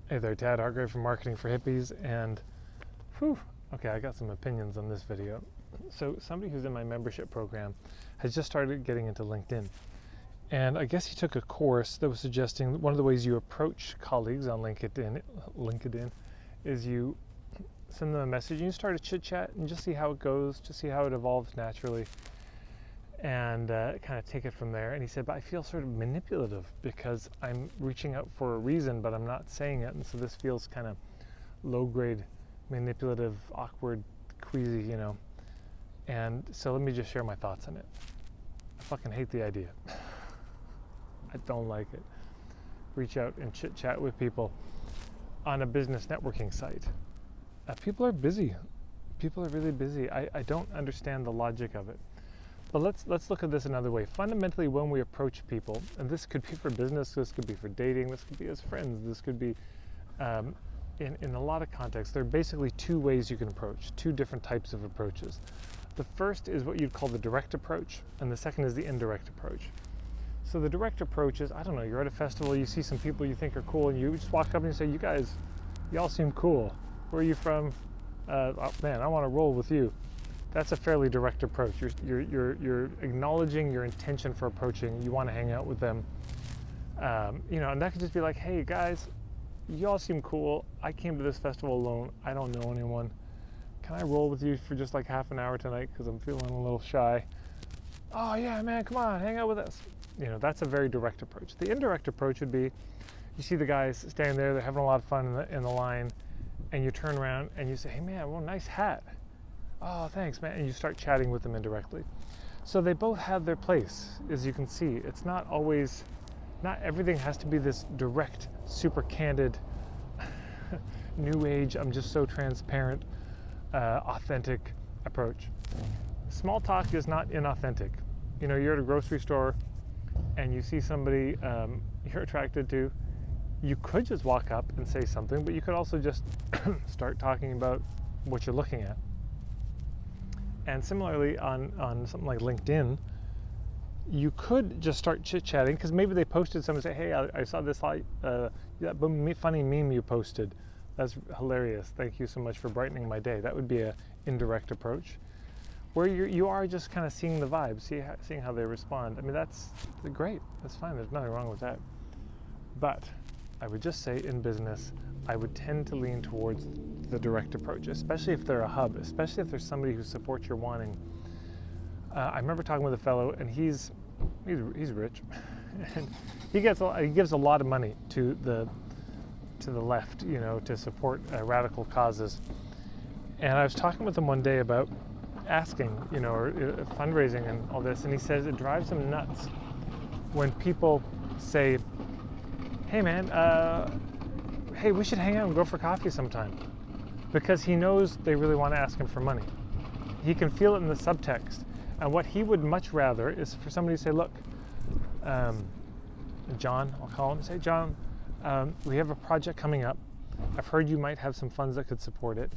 Hey there, Tad Hargrave from Marketing for Hippies, and okay, I got some opinions on this video. So somebody who's in my membership program has just started getting into LinkedIn, and I guess he took a course that was suggesting one of the ways you approach colleagues on LinkedIn is you send them a message and you start a chit chat and just see how it goes, just see how it evolves naturally, and kind of take it from there. And he said, but I feel sort of manipulative because I'm reaching out for a reason, but I'm not saying it. And so this feels kind of low grade, manipulative, awkward, queasy, And so let me just share my thoughts on it. I fucking hate the idea. I don't like it. Reach out and chit chat with people on a business networking site. People are busy. People are really busy. I don't understand the logic of it. But let's look at this another way. Fundamentally, when we approach people, and this could be for business, this could be for dating, this could be as friends, this could be in a lot of contexts, there are basically two ways you can approach, two different types of approaches. The first is what you'd call the direct approach, and the second is the indirect approach. So the direct approach is, I don't know, you're at a festival, you see some people you think are cool, and you just walk up and you say, you guys, y'all seem cool. Where are you from? Oh man, I want to roll with you. That's a fairly direct approach. You're acknowledging your intention for approaching. You want to hang out with them, and that could just be like, hey guys, you all seem cool. I came to this festival alone. I don't know anyone. Can I roll with you for just like half an hour tonight because I'm feeling a little shy? Oh yeah, man, come on, hang out with us. That's a very direct approach. The indirect approach would be, you see the guys standing there, they're having a lot of fun in the line, and you turn around and you say, hey man, well, nice hat. Oh, thanks, man. And you start chatting with them indirectly. So they both have their place, as you can see. It's not everything has to be this direct, super candid, new age, I'm just so transparent, authentic approach. Small talk is not inauthentic. You're at a grocery store and you see somebody you're attracted to. You could just walk up and say something, but you could also just start talking about what you're looking at. And similarly, on something like LinkedIn, you could just start chit-chatting because maybe they posted something and say, hey, I saw this that funny meme you posted. That's hilarious. Thank you so much for brightening my day. That would be an indirect approach where you are just kind of seeing the vibe, seeing how they respond. I mean, that's great. That's fine. There's nothing wrong with that. But I would just say in business, I would tend to lean towards the direct approach, especially if they're a hub, especially if there's somebody who supports your wanting. I remember talking with a fellow, and he's rich, and he gives a lot of money to the left, to support radical causes. And I was talking with him one day about asking, or fundraising and all this, and he says it drives him nuts when people say, hey man, hey, we should hang out and go for coffee sometime, because he knows they really want to ask him for money. He can feel it in the subtext. And what he would much rather is for somebody to say, look, John, I'll call him and say, John, we have a project coming up. I've heard you might have some funds that could support it.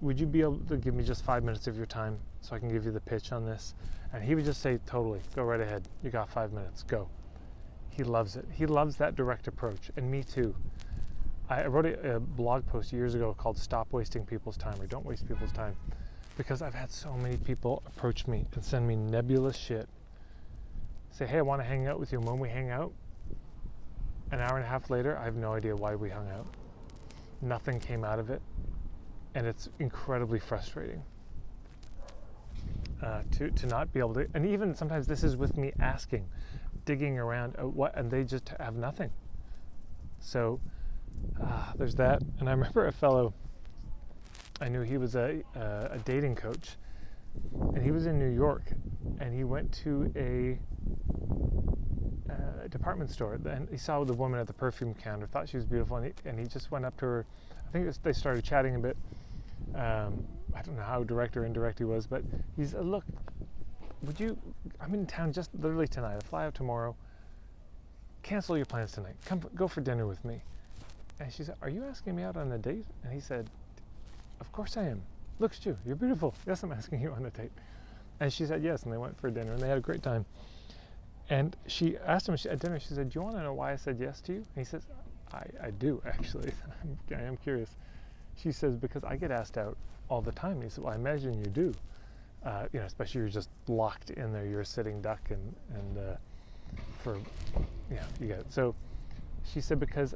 Would you be able to give me just 5 minutes of your time so I can give you the pitch on this? And he would just say, totally, go right ahead. You got 5 minutes, go. He loves it. He loves that direct approach, and me too. I wrote a blog post years ago called Stop Wasting People's Time, or Don't Waste People's Time, because I've had so many people approach me and send me nebulous shit. Say, hey, I want to hang out with you. And when we hang out, an hour and a half later, I have no idea why we hung out. Nothing came out of it, and it's incredibly frustrating to not be able to, and even sometimes this is with me asking, digging around, and they just have nothing. So there's that. And I remember a fellow, I knew he was a dating coach, and he was in New York, and he went to a department store, and he saw the woman at the perfume counter, thought she was beautiful, and he just went up to her. I think they started chatting a bit. I don't know how direct or indirect he was, but he said, look, I'm in town just literally tonight. I fly out tomorrow. Cancel your plans tonight. Come go for dinner with me. And she said, are you asking me out on a date? And he said, of course I am. Look at you. You're beautiful. Yes, I'm asking you on a date. And she said yes, and they went for dinner, and they had a great time. And she asked him at dinner, she said, do you want to know why I said yes to you? And he says, I do actually. I am curious. She says, because I get asked out all the time. He said, well, I imagine you do. Especially you're just locked in there. You're a sitting duck, you get it. So she said, because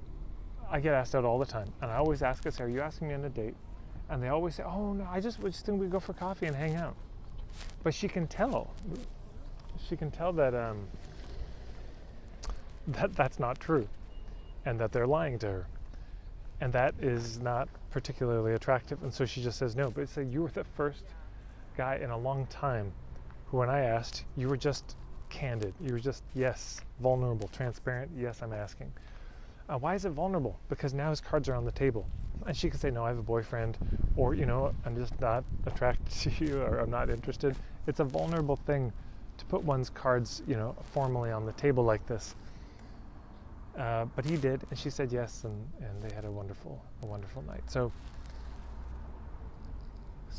I get asked out all the time, and I always ask us, are you asking me on a date? And they always say, oh no, I just think we'd go for coffee and hang out. But she can tell that that's not true, and that they're lying to her, and that is not particularly attractive. And so she just says no. But say you were the first guy in a long time who, when I asked, you were just candid. You were just, yes, vulnerable, transparent. Yes, I'm asking. Why is it vulnerable? Because now his cards are on the table. And she could say, no, I have a boyfriend, or, I'm just not attracted to you, or I'm not interested. It's a vulnerable thing to put one's cards, formally on the table like this. But he did, and she said yes, and they had a wonderful night. So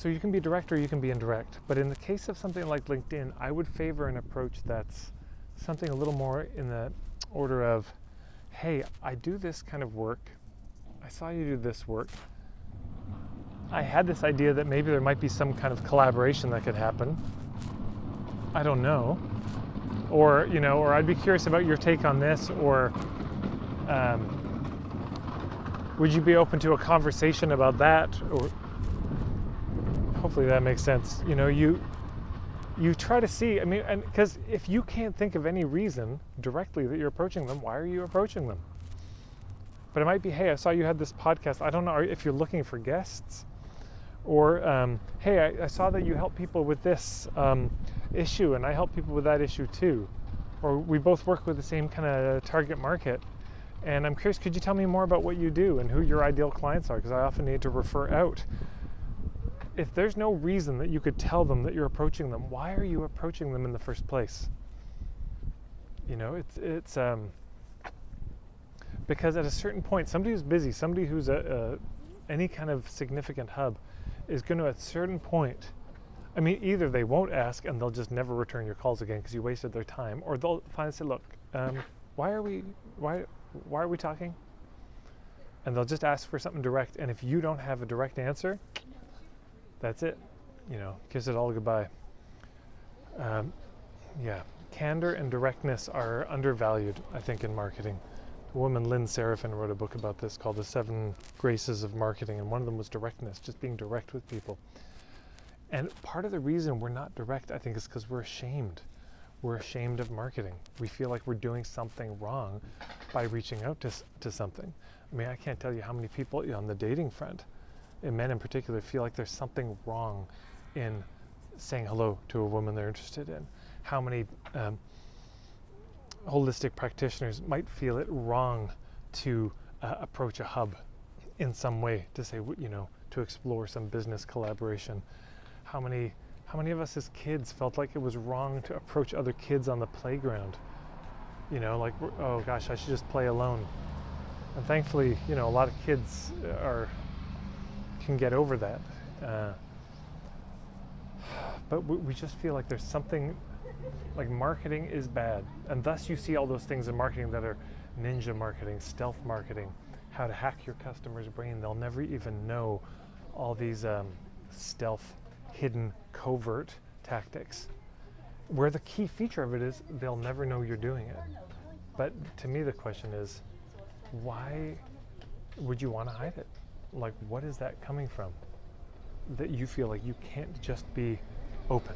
you can be direct or you can be indirect. But in the case of something like LinkedIn, I would favor an approach that's something a little more in the order of, hey, I do this kind of work. I saw you do this work. I had this idea that maybe there might be some kind of collaboration that could happen. I don't know. Or I'd be curious about your take on this, or would you be open to a conversation about that? Or hopefully that makes sense. You try to see, and because if you can't think of any reason directly that you're approaching them, why are you approaching them? But it might be, hey, I saw you had this podcast. I don't know if you're looking for guests, or hey, I saw that you help people with this issue, and I help people with that issue too. Or we both work with the same kind of target market, and I'm curious, could you tell me more about what you do and who your ideal clients are? Because I often need to refer out. If there's no reason that you could tell them that you're approaching them, why are you approaching them in the first place? It's because at a certain point, somebody who's busy, somebody who's any kind of significant hub, is going to, at a certain point, either they won't ask and they'll just never return your calls again because you wasted their time, or they'll finally say, look, why are we talking? And they'll just ask for something direct. And if you don't have a direct answer, that's it. Kiss it all goodbye. Candor and directness are undervalued, I think, in marketing. A woman, Lynn Serafin, wrote a book about this called The 7 Graces of Marketing, and one of them was directness, just being direct with people. And part of the reason we're not direct, I think, is because we're ashamed. We're ashamed of marketing. We feel like we're doing something wrong by reaching out to something. I can't tell you how many people on the dating front, and men in particular, feel like there's something wrong in saying hello to a woman they're interested in. How many holistic practitioners might feel it wrong to approach a hub in some way, to say, to explore some business collaboration. How many of us as kids felt like it was wrong to approach other kids on the playground? Like, oh gosh, I should just play alone. And thankfully, a lot of kids can get over that. But we just feel like there's something, like marketing is bad. And thus you see all those things in marketing that are ninja marketing, stealth marketing, how to hack your customer's brain. They'll never even know all these stealth, hidden, covert tactics, where the key feature of it is they'll never know you're doing it. But to me, the question is, why would you want to hide it? Like, what is that coming from? That you feel like you can't just be open.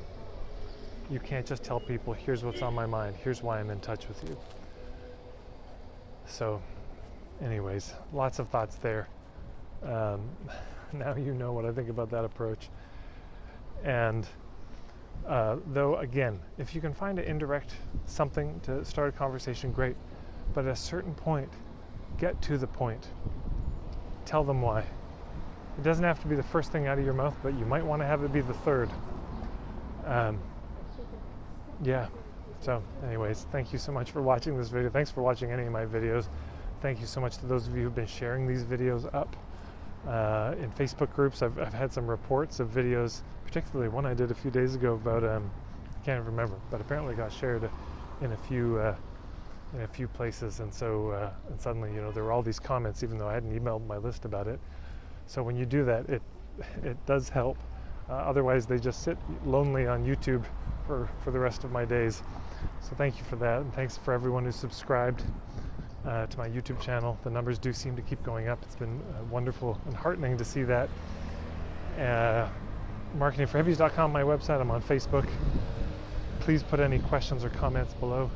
You can't just tell people, here's what's on my mind, here's why I'm in touch with you. So, anyways, lots of thoughts there. Now you know what I think about that approach. And though, again, if you can find an indirect something to start a conversation, great. But at a certain point, get to the point. Tell them why. It doesn't have to be the first thing out of your mouth, but you might want to have it be the third. So anyways, thank you so much for watching this video. Thanks for watching any of my videos. Thank you so much to those of you who've been sharing these videos up in Facebook groups. I've had some reports of videos, particularly one I did a few days ago about, I can't remember, but apparently got shared in a few in a few places, and so and suddenly, you know, there were all these comments, even though I hadn't emailed my list about it. So when you do that, it does help. Otherwise, they just sit lonely on YouTube for the rest of my days. So thank you for that, and thanks for everyone who subscribed to my YouTube channel. The numbers do seem to keep going up. It's been wonderful and heartening to see that. Marketingforhippies.com, my website. I'm on Facebook. Please put any questions or comments below.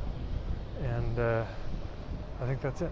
And I think that's it.